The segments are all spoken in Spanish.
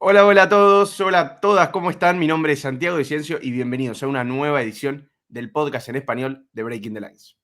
Hola, hola a todos, hola a todas, ¿cómo están? Mi nombre es Santiago de Ciencio y bienvenidos a una nueva edición del podcast en español de Breaking the Lines.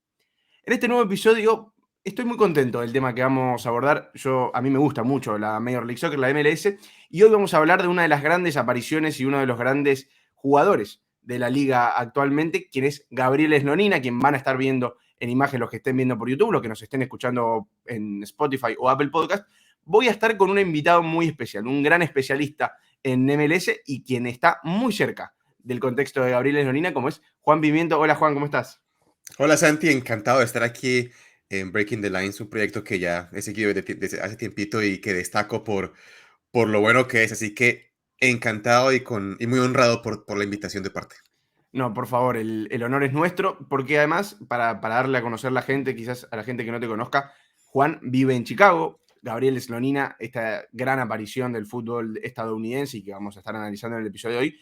En este nuevo episodio estoy muy contento del tema que vamos a abordar. A mí me gusta mucho la Major League Soccer, la MLS, y hoy vamos a hablar de una de las grandes apariciones y uno de los grandes jugadores de la liga actualmente, quien es Gabriel Slonina, quien van a estar viendo en imagen los que estén viendo por YouTube, los que nos estén escuchando en Spotify o Apple Podcast. Voy a estar con un invitado muy especial, un gran especialista en MLS y quien está muy cerca del contexto de Gabriel Slonina, como es Juan Pimiento. Hola Juan, ¿cómo estás? Hola Santi, encantado de estar aquí en Breaking the Lines, un proyecto que ya he seguido desde hace tiempito y que destaco por lo bueno que es, así que encantado y muy honrado por la invitación de parte. No, por favor, el honor es nuestro, porque además, para darle a conocer a la gente, quizás a la gente que no te conozca, Juan vive en Chicago, Gabriel Slonina, esta gran aparición del fútbol estadounidense y que vamos a estar analizando en el episodio de hoy,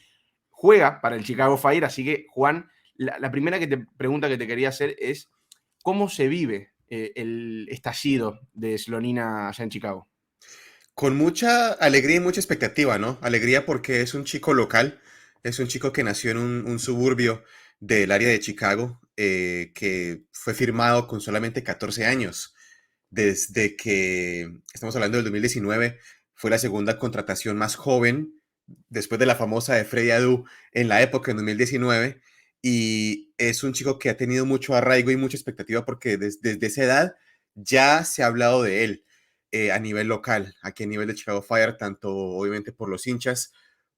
juega para el Chicago Fire, así que Juan, la primera pregunta que te quería hacer es, ¿cómo se vive el estallido de Slonina allá en Chicago? Con mucha alegría y mucha expectativa, ¿no? Alegría porque es un chico local, es un chico que nació en un suburbio del área de Chicago, que fue firmado con solamente 14 años. Desde que estamos hablando del 2019, fue la segunda contratación más joven, después de la famosa de Freddy Adu en la época, en 2019, y es un chico que ha tenido mucho arraigo y mucha expectativa porque desde esa edad ya se ha hablado de él a nivel local, aquí a nivel de Chicago Fire, tanto obviamente por los hinchas,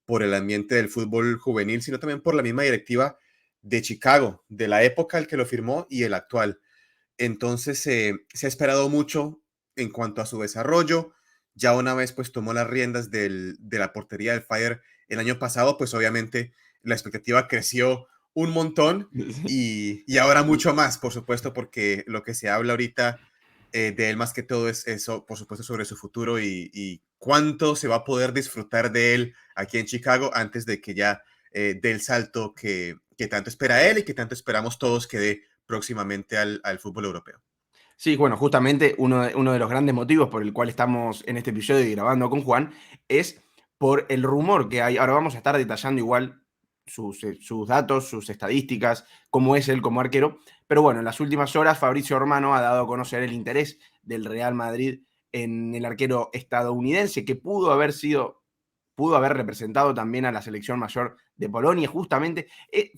por el ambiente del fútbol juvenil, sino también por la misma directiva de Chicago, de la época el que lo firmó y el actual. Entonces se ha esperado mucho en cuanto a su desarrollo. Ya una vez pues tomó las riendas de la portería del Fire el año pasado, pues obviamente la expectativa creció un montón y ahora mucho más, por supuesto, porque lo que se habla ahorita de él más que todo es eso, por supuesto, sobre su futuro y cuánto se va a poder disfrutar de él aquí en Chicago antes de que ya dé el salto que tanto espera él y que tanto esperamos todos que dé próximamente al fútbol europeo. Sí, bueno, justamente uno de los grandes motivos por el cual estamos en este episodio y grabando con Juan es por el rumor que hay. Ahora vamos a estar detallando igual sus datos, sus estadísticas, cómo es él como arquero. Pero bueno, en las últimas horas Fabricio Romano ha dado a conocer el interés del Real Madrid en el arquero estadounidense que pudo haber representado también a la selección mayor de Polonia, justamente.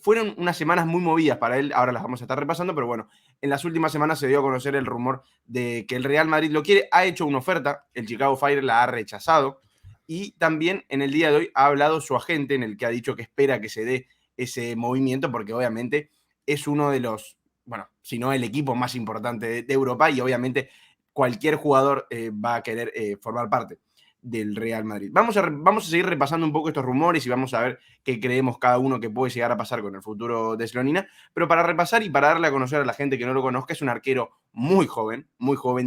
Fueron unas semanas muy movidas para él, ahora las vamos a estar repasando, pero bueno, en las últimas semanas se dio a conocer el rumor de que el Real Madrid lo quiere, ha hecho una oferta, el Chicago Fire la ha rechazado, y también en el día de hoy ha hablado su agente en el que ha dicho que espera que se dé ese movimiento, porque obviamente es uno de los, bueno, si no el equipo más importante de Europa, y obviamente cualquier jugador va a querer formar parte del Real Madrid. Vamos a seguir repasando un poco estos rumores y vamos a ver qué creemos cada uno que puede llegar a pasar con el futuro de Slonina. Pero para repasar y para darle a conocer a la gente que no lo conozca, es un arquero muy joven,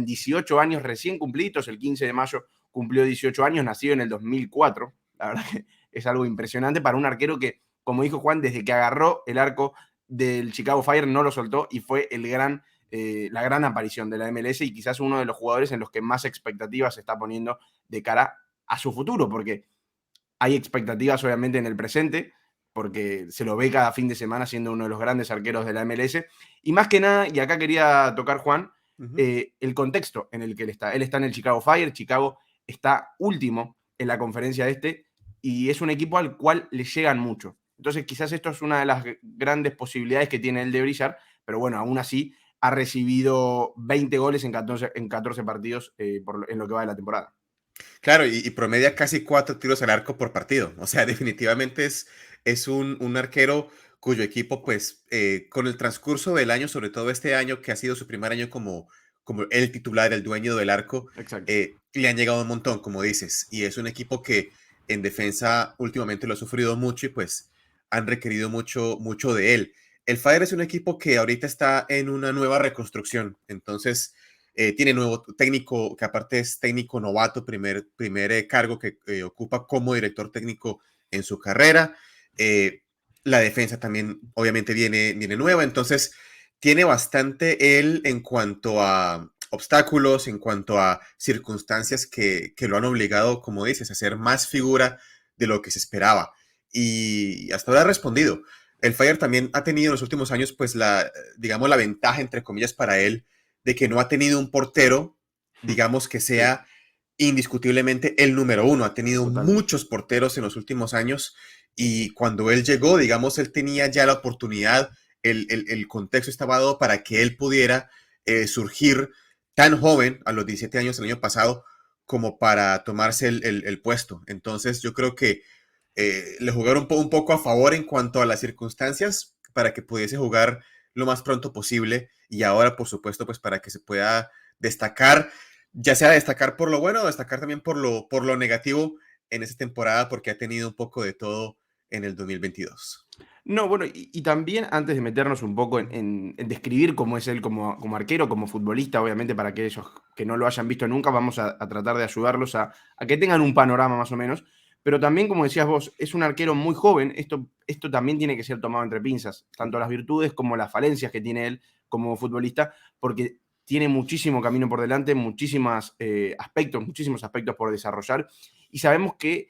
18 años recién cumplidos, el 15 de mayo cumplió 18 años, nacido en el 2004. La verdad que es algo impresionante para un arquero que, como dijo Juan, desde que agarró el arco del Chicago Fire no lo soltó y fue la gran aparición de la MLS y quizás uno de los jugadores en los que más expectativas se está poniendo de cara a su futuro, porque hay expectativas obviamente en el presente, porque se lo ve cada fin de semana siendo uno de los grandes arqueros de la MLS. Y más que nada, y acá quería tocar Juan, Uh -huh. el contexto en el que él está. Él está en el Chicago Fire, Chicago está último en la conferencia este y es un equipo al cual le llegan mucho. Entonces quizás esto es una de las grandes posibilidades que tiene él de brillar, pero bueno, aún así ha recibido 20 goles en 14 partidos en lo que va de la temporada. Claro, y promedia casi 4 tiros al arco por partido. O sea, definitivamente es un arquero cuyo equipo, pues, con el transcurso del año, sobre todo este año, que ha sido su primer año como el titular, el dueño del arco, Exacto. le han llegado un montón, como dices. Y es un equipo que en defensa últimamente lo ha sufrido mucho y pues han requerido mucho, mucho de él. El Fire es un equipo que ahorita está en una nueva reconstrucción. Entonces, tiene nuevo técnico, que aparte es técnico novato, primer cargo que ocupa como director técnico en su carrera. Eh, la defensa también obviamente viene nueva, entonces tiene bastante él en cuanto a obstáculos, en cuanto a circunstancias que lo han obligado, como dices, a ser más figura de lo que se esperaba. Y hasta ahora ha respondido. El Fire también ha tenido en los últimos años, pues, digamos, la ventaja, entre comillas, para él, de que no ha tenido un portero, digamos, que Sí, sea indiscutiblemente el número uno. Ha tenido totalmente. muchos porteros en los últimos años y cuando él llegó, digamos, él tenía ya la oportunidad, el contexto estaba dado para que él pudiera surgir tan joven, a los 17 años el año pasado, como para tomarse el puesto. Entonces yo creo que le jugaron un poco a favor en cuanto a las circunstancias para que pudiese jugar lo más pronto posible y ahora, por supuesto, pues para que se pueda destacar, ya sea destacar por lo bueno o destacar también por lo negativo en esta temporada porque ha tenido un poco de todo en el 2022. No, bueno, y también antes de meternos un poco en describir cómo es él como arquero, como futbolista, obviamente para aquellos que no lo hayan visto nunca, vamos a tratar de ayudarlos a que tengan un panorama más o menos. Pero también, como decías vos, es un arquero muy joven, esto también tiene que ser tomado entre pinzas, tanto las virtudes como las falencias que tiene él como futbolista, porque tiene muchísimo camino por delante, muchísimos aspectos por desarrollar, y sabemos que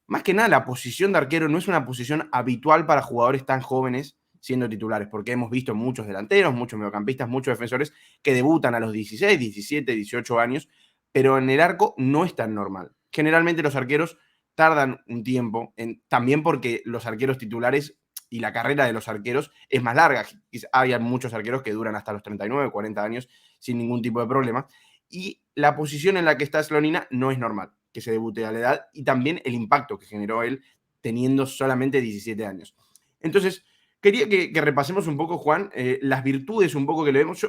más que nada, la posición de arquero no es una posición habitual para jugadores tan jóvenes siendo titulares, porque hemos visto muchos delanteros, muchos mediocampistas, muchos defensores que debutan a los 16, 17, 18 años, pero en el arco no es tan normal. Generalmente los arqueros tardan un tiempo, también porque los arqueros titulares y la carrera de los arqueros es más larga. Hay muchos arqueros que duran hasta los 39, 40 años sin ningún tipo de problema. Y la posición en la que está Slonina no es normal que se debute a la edad y también el impacto que generó él teniendo solamente 17 años. Entonces, quería que repasemos un poco, Juan, las virtudes un poco que le vemos.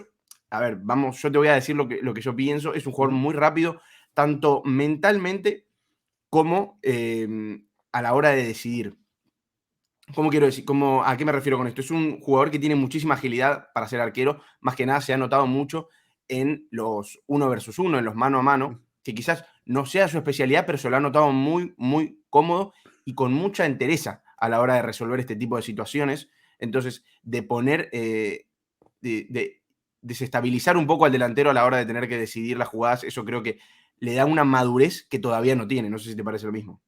A ver, vamos, yo te voy a decir lo que yo pienso. Es un jugador Ujú. muy rápido, tanto mentalmente como a la hora de decidir. ¿Cómo quiero decir? ¿A qué me refiero con esto? Es un jugador que tiene muchísima agilidad para ser arquero. Más que nada se ha notado mucho en los uno versus uno, en los mano a mano, que quizás no sea su especialidad, pero se lo ha notado muy, muy cómodo y con mucha entereza a la hora de resolver este tipo de situaciones. Entonces, de poner, de desestabilizar un poco al delantero a la hora de tener que decidir las jugadas, eso creo que le da una madurez que todavía no tiene. No sé si te parece lo mismo.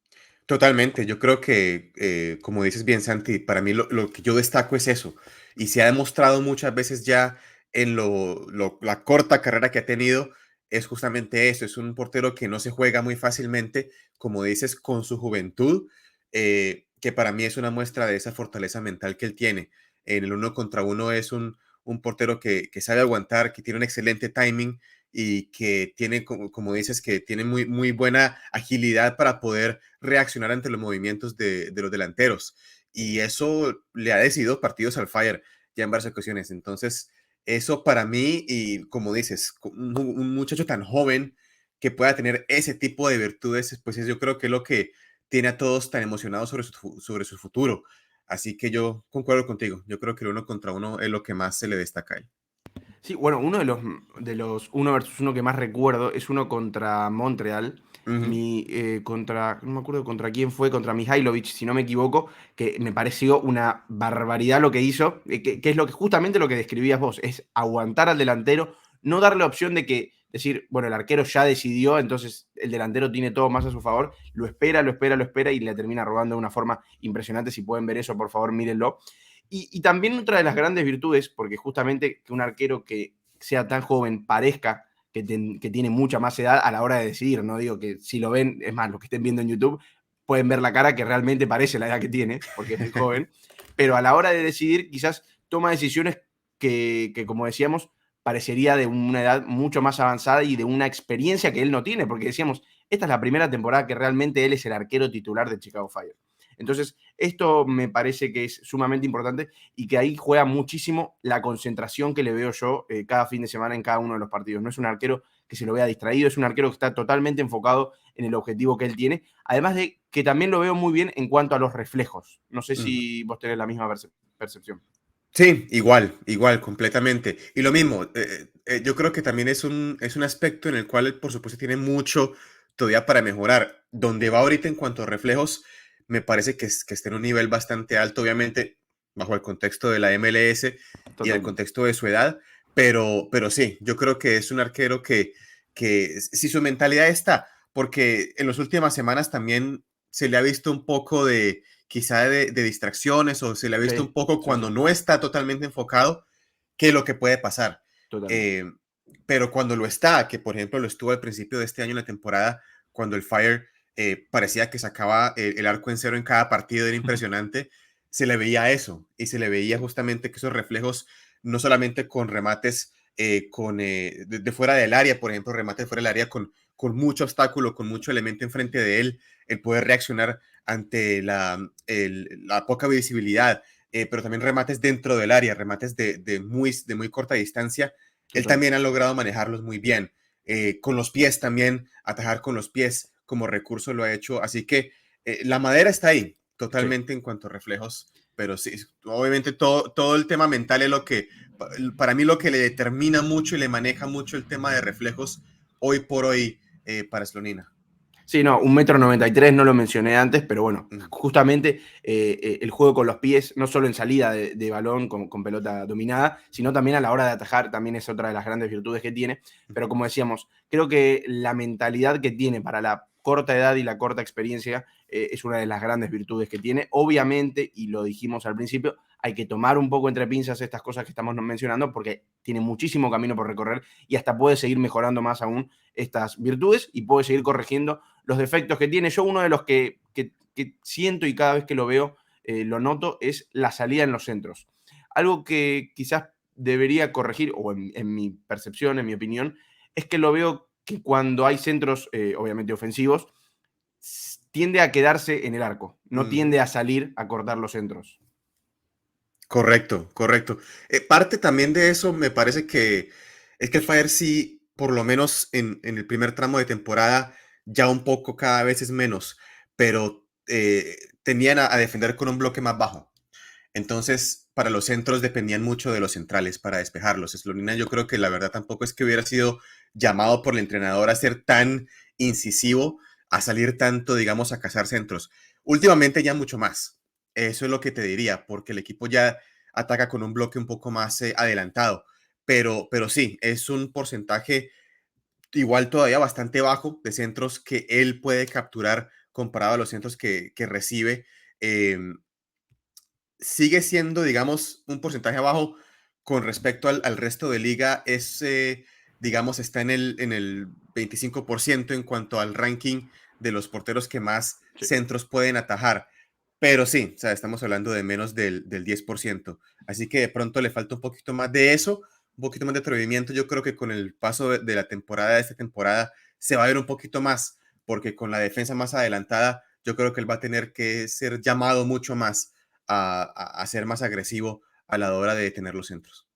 Totalmente, yo creo que, como dices bien, Santi, para mí lo que yo destaco es eso, y se ha demostrado muchas veces ya en la corta carrera que ha tenido, es justamente eso, es un portero que no se juega muy fácilmente, como dices, con su juventud, que para mí es una muestra de esa fortaleza mental que él tiene. En el uno contra uno es un portero que sabe aguantar, que tiene un excelente timing y que tiene, como dices, que tiene muy, muy buena agilidad para poder reaccionar ante los movimientos de los delanteros. Y eso le ha decidido partidos al Fire ya en varias ocasiones. Entonces, eso para mí, y como dices, un muchacho tan joven que pueda tener ese tipo de virtudes, pues yo creo que es lo que tiene a todos tan emocionados sobre su futuro. Así que yo concuerdo contigo. Yo creo que el uno contra uno es lo que más se le destaca a él. Sí, bueno, uno de los uno versus uno que más recuerdo es uno contra Montreal. Ujú. No me acuerdo contra quién fue, contra Mihailovic, si no me equivoco, que me pareció una barbaridad lo que hizo, que es justamente lo que describías vos, es aguantar al delantero, no darle opción de que decir, bueno, el arquero ya decidió, entonces el delantero tiene todo más a su favor, lo espera, lo espera, lo espera y le termina robando de una forma impresionante. Si pueden ver eso, por favor, mírenlo. Y también otra de las grandes virtudes, porque justamente que un arquero que sea tan joven parezca que tiene mucha más edad a la hora de decidir, no digo que si lo ven, es más, los que estén viendo en YouTube pueden ver la cara que realmente parece la edad que tiene, porque es muy joven, pero a la hora de decidir quizás toma decisiones que como decíamos, parecería de una edad mucho más avanzada y de una experiencia que él no tiene, porque decíamos, esta es la primera temporada que realmente él es el arquero titular de Chicago Fire. Entonces, esto me parece que es sumamente importante y que ahí juega muchísimo la concentración que le veo yo cada fin de semana en cada uno de los partidos. No es un arquero que se lo vea distraído, es un arquero que está totalmente enfocado en el objetivo que él tiene, además de que también lo veo muy bien en cuanto a los reflejos. No sé Ujú. si vos tenés la misma percepción. Sí, igual, igual, completamente. Y lo mismo, yo creo que también es un aspecto en el cual él, por supuesto, tiene mucho todavía para mejorar. Donde va ahorita en cuanto a reflejos, me parece que está en un nivel bastante alto, obviamente, bajo el contexto de la MLS y el Totalmente. contexto de su edad, pero sí, yo creo que es un arquero que si su mentalidad está, porque en las últimas semanas también se le ha visto un poco de quizá de distracciones o se le ha visto Sí, un poco sí, cuando sí, no está totalmente enfocado, qué es lo que puede pasar. totalmente. Eh, pero cuando lo está, que por ejemplo lo estuvo al principio de este año en la temporada, cuando el Fire parecía que sacaba el arco en cero en cada partido, era impresionante, se le veía eso y se le veía justamente que esos reflejos, no solamente con remates de fuera del área, por ejemplo, remate fuera del área con mucho obstáculo, con mucho elemento enfrente de él, el poder reaccionar ante la poca visibilidad, pero también remates dentro del área, remates de muy corta distancia, él Total. también ha logrado manejarlos muy bien. Con los pies también, atajar con los pies como recurso lo ha hecho. Así que la madera está ahí, Sí. totalmente en cuanto a reflejos. Pero sí, obviamente todo el tema mental es lo que, para mí, lo que le determina mucho y le maneja mucho el tema de reflejos hoy por hoy para Slonina. Sí, no, 1,93 m no lo mencioné antes, pero bueno, Mm. justamente el juego con los pies, no solo en salida de balón con pelota dominada, sino también a la hora de atajar, también es otra de las grandes virtudes que tiene. Pero como decíamos, creo que la mentalidad que tiene para la corta edad y la corta experiencia es una de las grandes virtudes que tiene. Obviamente, y lo dijimos al principio, hay que tomar un poco entre pinzas estas cosas que estamos mencionando porque tiene muchísimo camino por recorrer y hasta puede seguir mejorando más aún estas virtudes y puede seguir corrigiendo los defectos que tiene. Yo uno de los que siento y cada vez que lo veo lo noto es la salida en los centros. Algo que quizás debería corregir, o en mi percepción, en mi opinión, es que lo veo que cuando hay centros, obviamente ofensivos, tiende a quedarse en el arco, no Ujú. tiende a salir a cortar los centros. Correcto, correcto. Parte también de eso me parece que es que el Fire sí, por lo menos en el primer tramo de temporada, ya un poco cada vez es menos, pero tenían a defender con un bloque más bajo. Entonces, para los centros dependían mucho de los centrales para despejarlos. Slonina, yo creo que la verdad tampoco es que hubiera sido llamado por el entrenador a ser tan incisivo, a salir tanto, digamos, a cazar centros. Últimamente ya mucho más. Eso es lo que te diría, porque el equipo ya ataca con un bloque un poco más adelantado. Pero sí, es un porcentaje igual todavía bastante bajo de centros que él puede capturar comparado a los centros que recibe. Eh, Sigue siendo, digamos, un porcentaje bajo con respecto al resto de liga. Digamos, está en el 25% en cuanto al ranking de los porteros que más Sí. centros pueden atajar. Pero sí, o sea, estamos hablando de menos del 10%. Así que de pronto le falta un poquito más de eso, un poquito más de atrevimiento. Yo creo que con el paso de la temporada, de esta temporada, se va a ver un poquito más, porque con la defensa más adelantada, yo creo que él va a tener que ser llamado mucho más a ser más agresivo a la hora de detener los centros.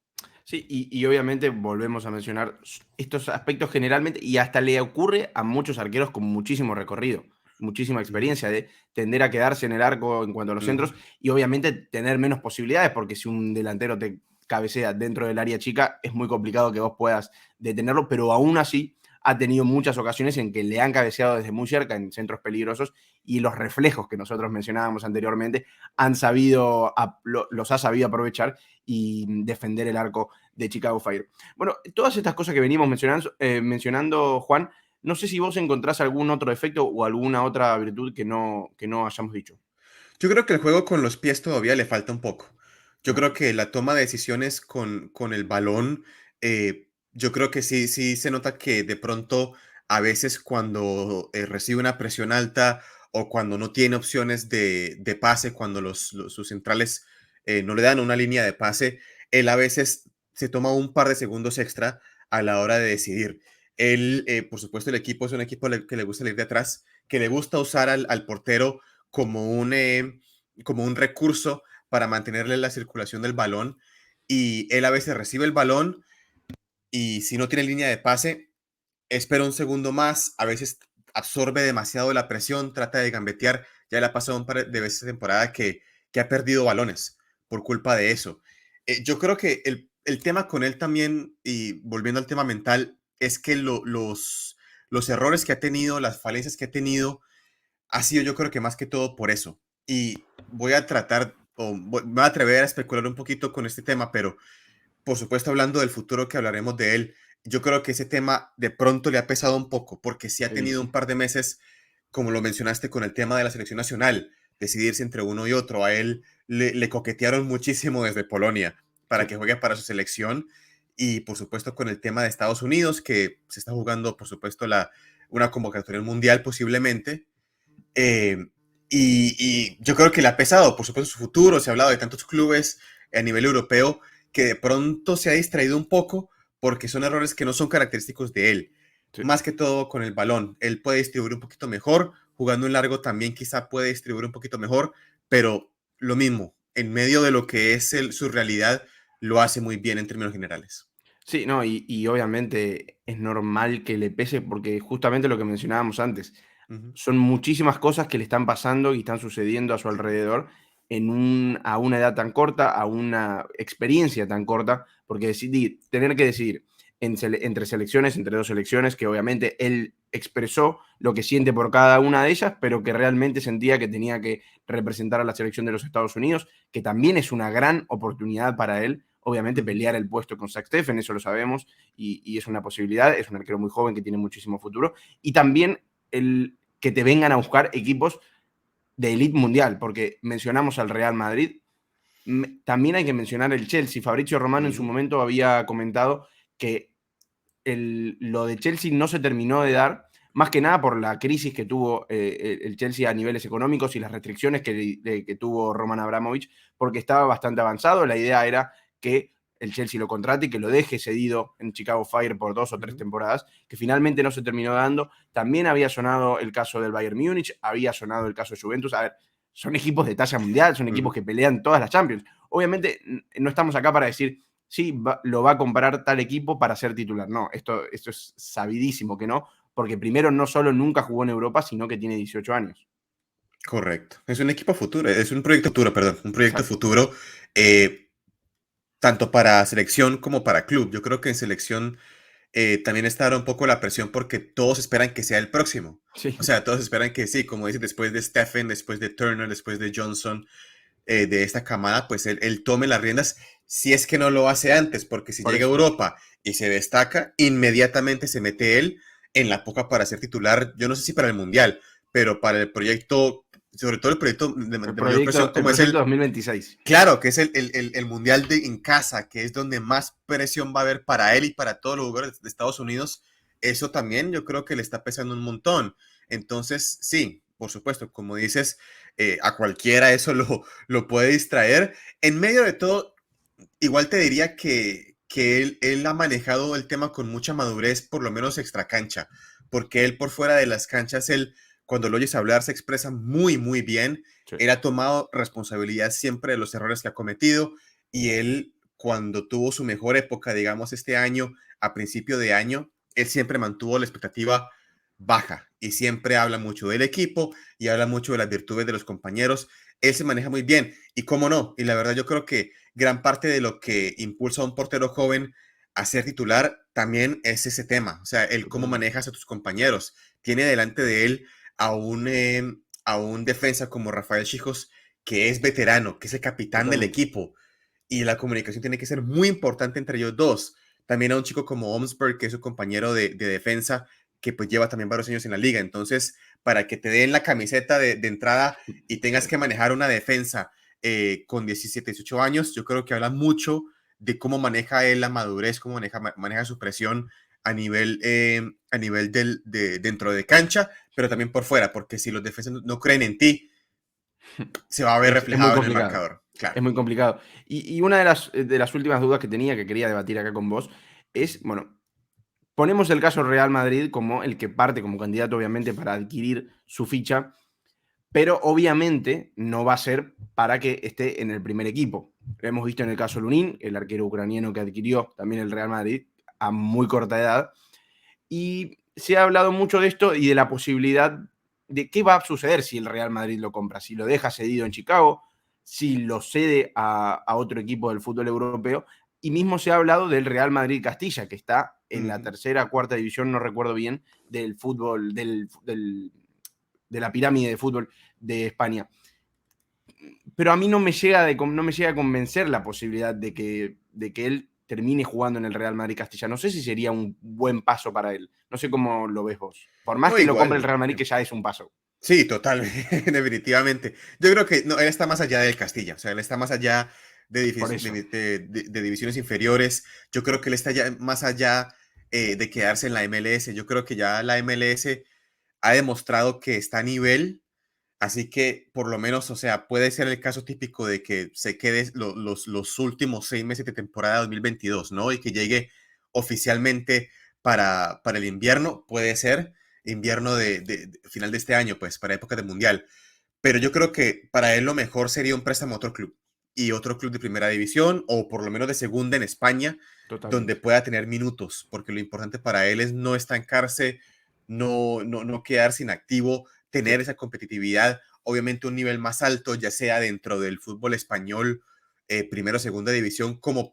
Sí, y obviamente volvemos a mencionar estos aspectos generalmente, y hasta le ocurre a muchos arqueros con muchísimo recorrido, muchísima Ujú, experiencia de tender a quedarse en el arco en cuanto a los ujú. centros y obviamente tener menos posibilidades, porque si un delantero te cabecea dentro del área chica, es muy complicado que vos puedas detenerlo, pero aún así ha tenido muchas ocasiones en que le han cabeceado desde muy cerca en centros peligrosos y los reflejos que nosotros mencionábamos anteriormente los ha sabido aprovechar y defender el arco de Chicago Fire. Bueno, todas estas cosas que venimos mencionando, Juan, no sé si vos encontrás algún otro defecto o alguna otra virtud que no hayamos dicho. Yo creo que el juego con los pies todavía le falta un poco. Yo Ok, creo que la toma de decisiones con el balón, yo creo que sí se nota que de pronto a veces cuando recibe una presión alta o cuando no tiene opciones de pase, cuando sus centrales no le dan una línea de pase, él a veces se toma un par de segundos extra a la hora de decidir. Él, por supuesto, el equipo es un equipo que le gusta salir de atrás, que le gusta usar al portero como un recurso para mantenerle la circulación del balón. Y él a veces recibe el balón y si no tiene línea de pase, espera un segundo más, a veces absorbe demasiado la presión, trata de gambetear. Ya le ha pasado un par de veces temporada que ha perdido balones por culpa de eso. Yo creo que el tema con él también, y volviendo al tema mental, es que los errores que ha tenido, las falencias que ha tenido, ha sido yo creo que más que todo por eso. Y voy a tratar, me voy a atrever a especular un poquito con este tema, pero por supuesto, hablando del futuro que hablaremos de él, yo creo que ese tema de pronto le ha pesado un poco, porque sí ha Y tenido sí, un par de meses, como lo mencionaste con el tema de la selección nacional, decidirse entre uno y otro. A él le coquetearon muchísimo desde Polonia para sí. que juegue para su selección y por supuesto con el tema de Estados Unidos, que se está jugando por supuesto una convocatoria mundial posiblemente. Eh, y yo creo que le ha pesado, por supuesto, su futuro. Se ha hablado de tantos clubes a nivel europeo que de pronto se ha distraído un poco porque son errores que no son característicos de él. Sí. Más que todo con el balón. Él puede distribuir un poquito mejor, jugando en largo también quizá puede distribuir un poquito mejor, pero lo mismo, en medio de lo que es su realidad, lo hace muy bien en términos generales. Sí, no, y obviamente es normal que le pese porque justamente lo que mencionábamos antes, Ujú, son muchísimas cosas que le están pasando y están sucediendo a su alrededor a una edad tan corta, a una experiencia tan corta, porque tener que decidir entre selecciones, entre dos selecciones, que obviamente él expresó lo que siente por cada una de ellas, pero que realmente sentía que tenía que representar a la selección de los Estados Unidos, que también es una gran oportunidad para él. Obviamente ujú. pelear el puesto con Zach Steffen, eso lo sabemos, y es una posibilidad, es un arquero muy joven que tiene muchísimo futuro. Y también el que te vengan a buscar equipos de elite mundial, porque mencionamos al Real Madrid, también hay que mencionar el Chelsea. Fabrizio Romano en su Ujú, momento había comentado que lo de Chelsea no se terminó de dar, más que nada por la crisis que tuvo el Chelsea a niveles económicos y las restricciones que tuvo Roman Abramovich, porque estaba bastante avanzado. La idea era que el Chelsea lo contrate y que lo deje cedido en Chicago Fire por 2 o 3 ujú. temporadas, que finalmente no se terminó dando. También había sonado el caso del Bayern Múnich, había sonado el caso de Juventus. A ver, son equipos de talla mundial, son equipos Ujú. que pelean todas las Champions. Obviamente no estamos acá para decir sí, lo va a comprar tal equipo para ser titular. No, esto es sabidísimo que no, porque primero no solo nunca jugó en Europa, sino que tiene 18 años. Correcto. Es un equipo futuro, es un proyecto futuro, perdón, un proyecto Exacto. futuro, eh, tanto para selección como para club. Yo creo que en selección también está ahora un poco la presión porque todos esperan que sea el próximo. Sí, O sea, todos esperan que sí, como dices, después de Stephen, después de Turner, después de Johnson, de esta camada, pues él tome las riendas si es que no lo hace antes, porque si por llega a eso. Europa y se destaca, inmediatamente se mete él en la poca para ser titular, yo no sé si para el Mundial, pero para el proyecto, sobre todo el proyecto de mayor presión El como es proyecto el, 2026. claro, que es el Mundial en casa, que es donde más presión va a haber para él y para todos los jugadores de Estados Unidos, eso también yo creo que le está pesando un montón. Entonces, sí, por supuesto, como dices, a cualquiera eso lo puede distraer. En medio de todo, igual te diría que él ha manejado el tema con mucha madurez, por lo menos extra cancha, porque él por fuera de las canchas, él cuando lo oyes hablar se expresa muy, muy bien. Sí, Él ha tomado responsabilidad siempre de los errores que ha cometido y él cuando tuvo su mejor época, digamos este año, a principio de año, él siempre mantuvo la expectativa baja y siempre habla mucho del equipo y habla mucho de las virtudes de los compañeros. Él se maneja muy bien y cómo no, y la verdad yo creo que gran parte de lo que impulsa a un portero joven a ser titular también es ese tema, o sea, el cómo totalmente. manejas a tus compañeros. Tiene delante de él a un defensa como Rafael Chijos, que es veterano, que es el capitán del Totalmente. equipo, y la comunicación tiene que ser muy importante entre ellos dos. También a un chico como Omsberg, que es su compañero de defensa, que pues lleva también varios años en la liga. Entonces, para que te den la camiseta de entrada y tengas Sí. que manejar una defensa con 17, 18 años, yo creo que habla mucho de cómo maneja él la madurez, cómo maneja su presión a nivel dentro de cancha, pero también por fuera, porque si los defensas no creen en ti, se va a ver Es muy reflejado en el complicado. marcador. Claro. Es muy complicado. Y una de las últimas dudas que tenía, que quería debatir acá con vos, es, bueno, ponemos el caso Real Madrid como el que parte como candidato, obviamente, para adquirir su ficha, pero obviamente no va a ser para que esté en el primer equipo. Lo hemos visto en el caso Lunin, el arquero ucraniano que adquirió también el Real Madrid a muy corta edad, y se ha hablado mucho de esto y de la posibilidad de qué va a suceder si el Real Madrid lo compra, si lo deja cedido en Chicago, si lo cede a otro equipo del fútbol europeo, y mismo se ha hablado del Real Madrid Castilla, que está en la Ujú. tercera, cuarta división, no recuerdo bien, del fútbol, de la pirámide de fútbol de España. Pero a mí no me llega a convencer la posibilidad de que él termine jugando en el Real Madrid Castilla. No sé si sería un buen paso para él. No sé cómo lo ves vos. Por más No, que lo compre el igual. Real Madrid, que ya es un paso. Sí, total, definitivamente. Yo creo que no, él está más allá del Castilla, o sea, él está más allá Por eso. de divisiones inferiores. Yo creo que él está ya más allá de quedarse en la MLS. Yo creo que ya la MLS ha demostrado que está a nivel, así que por lo menos, o sea, puede ser el caso típico de que se quede los últimos 6 meses de temporada 2022, ¿no? Y que llegue oficialmente para el invierno, puede ser invierno de final de este año, pues para época de mundial. Pero yo creo que para él lo mejor sería un préstamo a otro club y otro club de primera división o por lo menos de segunda en España, donde Totalmente. pueda tener minutos, porque lo importante para él es no estancarse, no quedarse inactivo, Sí. tener esa competitividad, obviamente un nivel más alto, ya sea dentro del fútbol español, primera o segunda división, como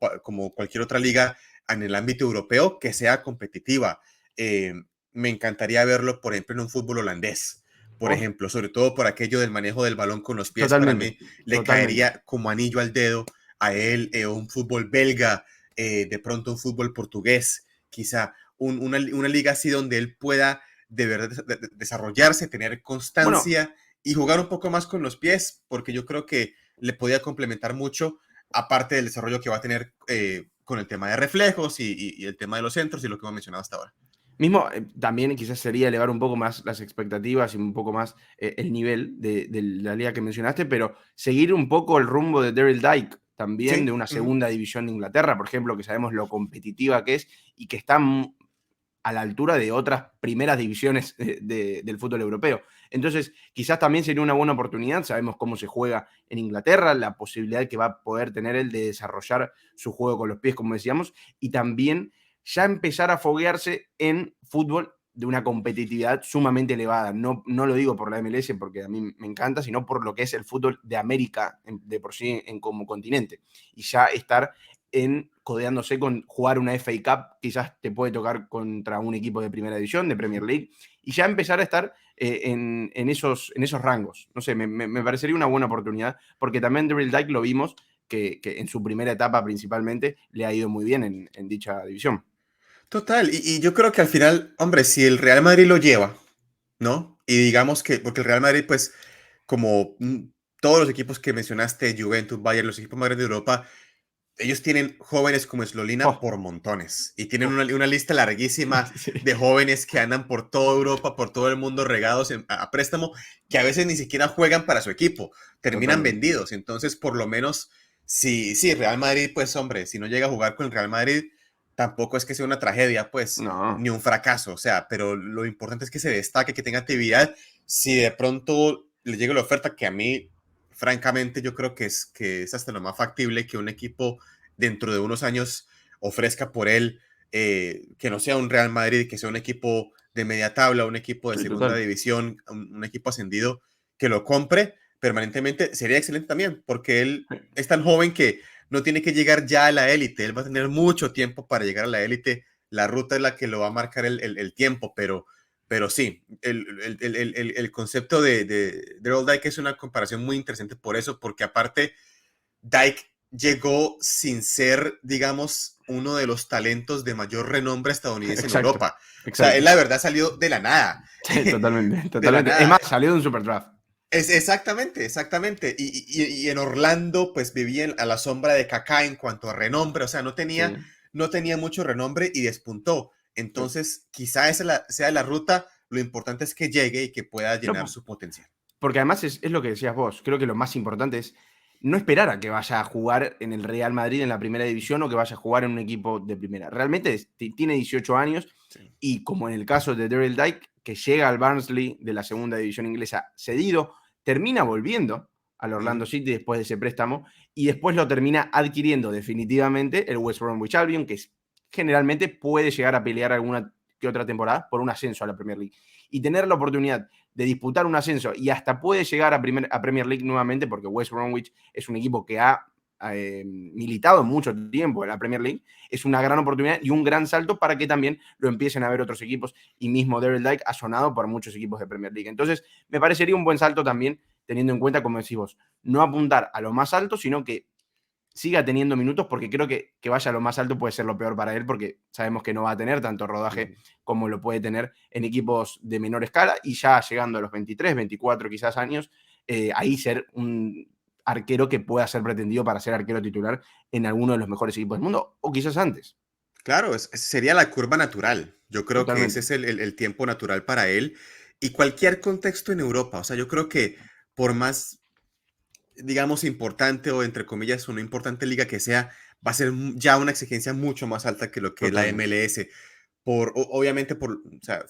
cualquier otra liga en el ámbito europeo, que sea competitiva. Eh, Me encantaría verlo, por ejemplo, en un fútbol holandés, por Oh, ejemplo, sobre todo por aquello del manejo del balón con los pies, para totalmente. mí le Totalmente. caería como anillo al dedo a él, un fútbol belga, de pronto un fútbol portugués, quizá una liga así donde él pueda de verdad desarrollarse, tener Bueno, constancia y jugar un poco más con los pies, porque yo creo que le podía complementar mucho, aparte del desarrollo que va a tener con el tema de reflejos y el tema de los centros y lo que hemos mencionado hasta ahora. mismo también quizás sería elevar un poco más las expectativas y un poco más el nivel de la liga que mencionaste, pero seguir un poco el rumbo de Daryl Dike también de Sí, una uh -huh. segunda división de Inglaterra, por ejemplo, que sabemos lo competitiva que es y que está a la altura de otras primeras divisiones del fútbol europeo. Entonces, quizás también sería una buena oportunidad, sabemos cómo se juega en Inglaterra, la posibilidad que va a poder tener él de desarrollar su juego con los pies, como decíamos, y también ya empezar a foguearse en fútbol de una competitividad sumamente elevada. No, no lo digo por la MLS, porque a mí me encanta, sino por lo que es el fútbol de América de por sí como continente. Y ya estar en codeándose con jugar una FA Cup, quizás te puede tocar contra un equipo de primera división, de Premier League, y ya empezar a estar en esos rangos. No sé, me parecería una buena oportunidad, porque también Daryl Dike lo vimos que en su primera etapa principalmente le ha ido muy bien en dicha división. Total, y yo creo que al final, hombre, si el Real Madrid lo lleva, ¿no? Y digamos que, porque el Real Madrid, pues, como todos los equipos que mencionaste, Juventus, Bayern, los equipos más grandes de Europa, ellos tienen jóvenes como Slolina Oh, por montones y tienen oh. una lista larguísima Sí, de jóvenes que andan por toda Europa, por todo el mundo regados a préstamo, que a veces ni siquiera juegan para su equipo, terminan totalmente. vendidos. Entonces, por lo menos, si Real Madrid, pues hombre, si no llega a jugar con el Real Madrid, tampoco es que sea una tragedia, pues, No, ni un fracaso, o sea, pero lo importante es que se destaque, que tenga actividad. Si de pronto le llega la oferta, que a mí, francamente, yo creo que es hasta lo más factible que un equipo dentro de unos años ofrezca por él, que no sea un Real Madrid, que sea un equipo de media tabla, un equipo de sí, segunda total. división, un equipo ascendido, que lo compre permanentemente, sería excelente también, porque él es tan joven que no tiene que llegar ya a la élite, él va a tener mucho tiempo para llegar a la élite, la ruta es la que lo va a marcar el tiempo, pero sí, el concepto de Daryl Dike es una comparación muy interesante por eso, porque aparte Dyke llegó sin ser, digamos, uno de los talentos de mayor renombre estadounidense en Exacto, Europa. O sea, él exacto. la verdad salió de la nada. Sí, totalmente, De la totalmente. Es nada. más, salió de un super draft. Exactamente, exactamente. Y en Orlando, pues vivía a la sombra de Kaká en cuanto a renombre. O sea, Sí. no tenía mucho renombre y despuntó. Entonces, quizá esa sea la ruta. Lo importante es que llegue y que pueda llenar No, su potencial. porque además es lo que decías vos. Creo que lo más importante es no esperar a que vaya a jugar en el Real Madrid en la primera división o que vaya a jugar en un equipo de primera. Realmente tiene 18 años Sí. y como en el caso de Daryl Dike, que llega al Barnsley de la segunda división inglesa cedido, termina volviendo al Uh -huh. Orlando City después de ese préstamo y después lo termina adquiriendo definitivamente el West Bromwich Albion, que generalmente puede llegar a pelear alguna que otra temporada por un ascenso a la Premier League. Y tener la oportunidad de disputar un ascenso y hasta puede llegar a Premier League nuevamente, porque West Bromwich es un equipo que ha militado mucho tiempo en la Premier League, es una gran oportunidad y un gran salto para que también lo empiecen a ver otros equipos. Y mismo Daryl Dike ha sonado por muchos equipos de Premier League. Entonces, me parecería un buen salto también, teniendo en cuenta, como decís vos, no apuntar a lo más alto, sino que siga teniendo minutos, porque creo que vaya a lo más alto puede ser lo peor para él, porque sabemos que no va a tener tanto rodaje como lo puede tener en equipos de menor escala, y ya llegando a los 23, 24 quizás años, ahí ser un arquero que pueda ser pretendido para ser arquero titular en alguno de los mejores equipos del mundo, o quizás antes. Claro, sería la curva natural. Yo creo que ese Totalmente. es el tiempo natural para él y cualquier contexto en Europa. O sea, yo creo que por más, digamos, importante o entre comillas, una importante liga que sea, va a ser ya una exigencia mucho más alta que lo que es la Totalmente. MLS. Obviamente, o sea,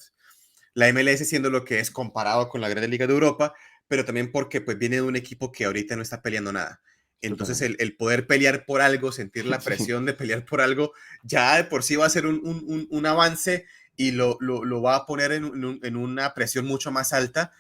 la MLS siendo lo que es comparado con la Grande Liga de Europa, pero también porque pues viene de un equipo que ahorita no está peleando nada. Entonces Totalmente. el poder pelear por algo, sentir la Sí, presión de pelear por algo, ya de por sí va a ser un avance y lo va a poner en una presión mucho más alta.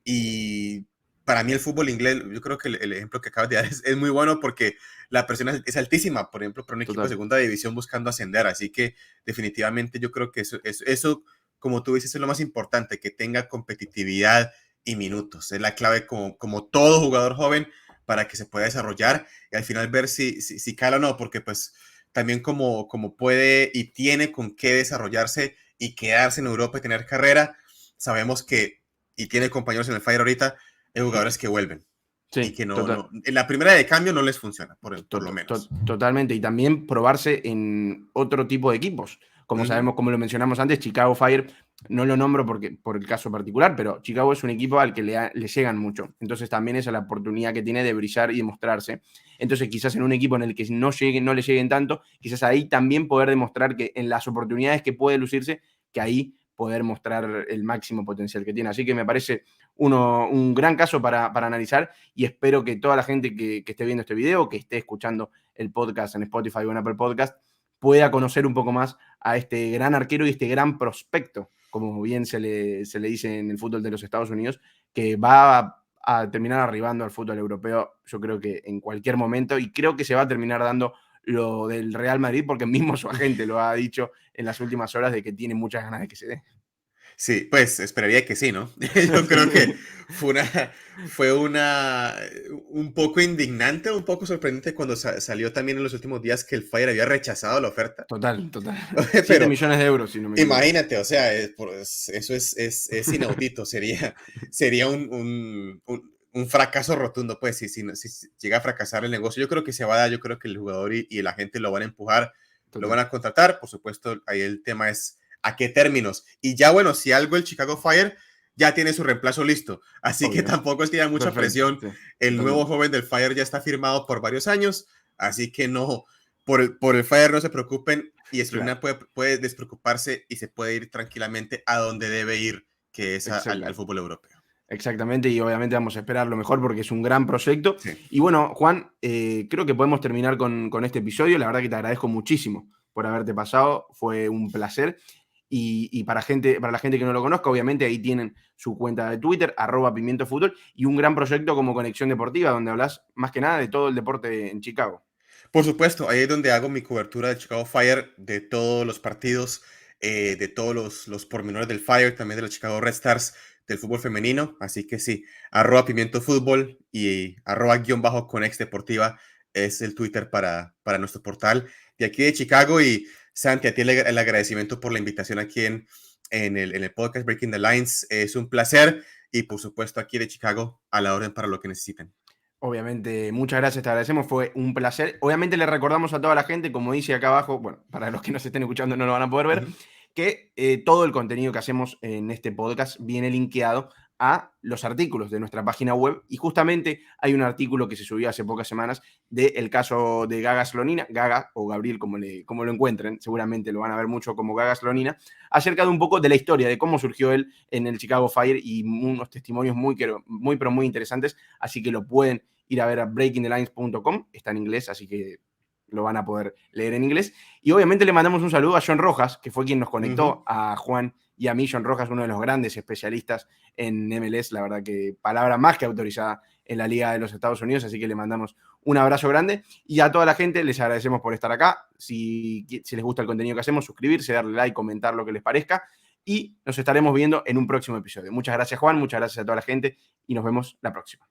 Y para mí el fútbol inglés, yo creo que el ejemplo que acabas de dar es muy bueno porque la presión es altísima, por ejemplo, para un equipo de total. segunda división buscando ascender. Así que definitivamente yo creo que eso, como tú dices, es lo más importante, que tenga competitividad y minutos. Es la clave como todo jugador joven para que se pueda desarrollar y al final ver si cala o no, porque pues también como puede y tiene con qué desarrollarse y quedarse en Europa y tener carrera, sabemos que, y tiene compañeros en el Fire ahorita, hay jugadores que vuelven y Sí, que total. en la primera de cambio no les funciona, por lo menos. Totalmente. Y también probarse en otro tipo de equipos. Como Ujú. sabemos, como lo mencionamos antes, Chicago Fire, no lo nombro por el caso particular, pero Chicago es un equipo al que le llegan mucho. Entonces también esa es la oportunidad que tiene de brillar y de mostrarse. Entonces quizás en un equipo en el que no le lleguen tanto, quizás ahí también poder demostrar que en las oportunidades que puede lucirse, que ahí poder mostrar el máximo potencial que tiene. Así que me parece un gran caso para analizar, y espero que toda la gente que esté viendo este video, que esté escuchando el podcast en Spotify o en Apple Podcast, pueda conocer un poco más a este gran arquero y este gran prospecto, como bien se le dice en el fútbol de los Estados Unidos, que va a terminar arribando al fútbol europeo, yo creo que en cualquier momento, y creo que se va a terminar dando lo del Real Madrid, porque mismo su agente lo ha dicho en las últimas horas de que tiene muchas ganas de que se dé. Sí, pues esperaría que sí, ¿no? Yo creo que fue un poco indignante, un poco sorprendente cuando salió también en los últimos días que el Fire había rechazado la oferta. Total, total. 7 Pero millones de euros, si no me equivoco. imagínate, o sea, eso es inaudito, sería un fracaso rotundo, pues, si llega a fracasar el negocio, yo creo que se va a dar, yo creo que el jugador y la gente lo van a empujar, lo van Total. a contratar, por supuesto, ahí el tema es a qué términos, y ya bueno, si algo el Chicago Fire ya tiene su reemplazo listo, así que Obvio. tampoco es que haya mucha Perfecto. presión, Sí, el nuevo totalmente. joven del Fire ya está firmado por varios años, así que no, por el Fire no se preocupen y Claro. Eslovenia puede despreocuparse y se puede ir tranquilamente a donde debe ir, que es al Exacto. fútbol europeo. Exactamente, y obviamente vamos a esperar lo mejor porque es un gran proyecto. Sí. Y bueno, Juan, creo que podemos terminar con este episodio. La verdad que te agradezco muchísimo por haberte pasado, fue un placer. Y para la gente que no lo conozca, obviamente ahí tienen su cuenta de Twitter, @pimientofútbol, y un gran proyecto como Conexión Deportiva, donde hablas más que nada de todo el deporte en Chicago. Por supuesto, ahí es donde hago mi cobertura de Chicago Fire, de todos los partidos, de todos los pormenores del Fire, también de los Chicago Red Stars, del fútbol femenino. Así que sí, @pimiento fútbol y @Conex Deportiva es el Twitter para nuestro portal de aquí de Chicago. Y Santi, a ti el agradecimiento por la invitación aquí en el podcast Breaking the Lines. Es un placer y por supuesto aquí de Chicago a la orden para lo que necesiten. Obviamente, muchas gracias, te agradecemos, fue un placer. Obviamente le recordamos a toda la gente, como dice acá abajo, bueno, para los que nos estén escuchando no lo van a poder ver, Ujú. que todo el contenido que hacemos en este podcast viene linkeado a los artículos de nuestra página web, y justamente hay un artículo que se subió hace pocas semanas del caso de Gaga Slonina, Gaga o Gabriel, como lo encuentren, seguramente lo van a ver mucho como Gaga Slonina, acerca de un poco de la historia, de cómo surgió él en el Chicago Fire, y unos testimonios pero muy interesantes, así que lo pueden ir a ver a breakingthelines.com, está en inglés, así que lo van a poder leer en inglés. Y obviamente le mandamos un saludo a John Rojas, que fue quien nos Ujú. conectó a Juan y a mí. John Rojas, uno de los grandes especialistas en MLS, la verdad que palabra más que autorizada en la Liga de los Estados Unidos, así que le mandamos un abrazo grande. Y a toda la gente les agradecemos por estar acá. Si les gusta el contenido que hacemos, suscribirse, darle like, comentar lo que les parezca, y nos estaremos viendo en un próximo episodio. Muchas gracias, Juan, muchas gracias a toda la gente, y nos vemos la próxima.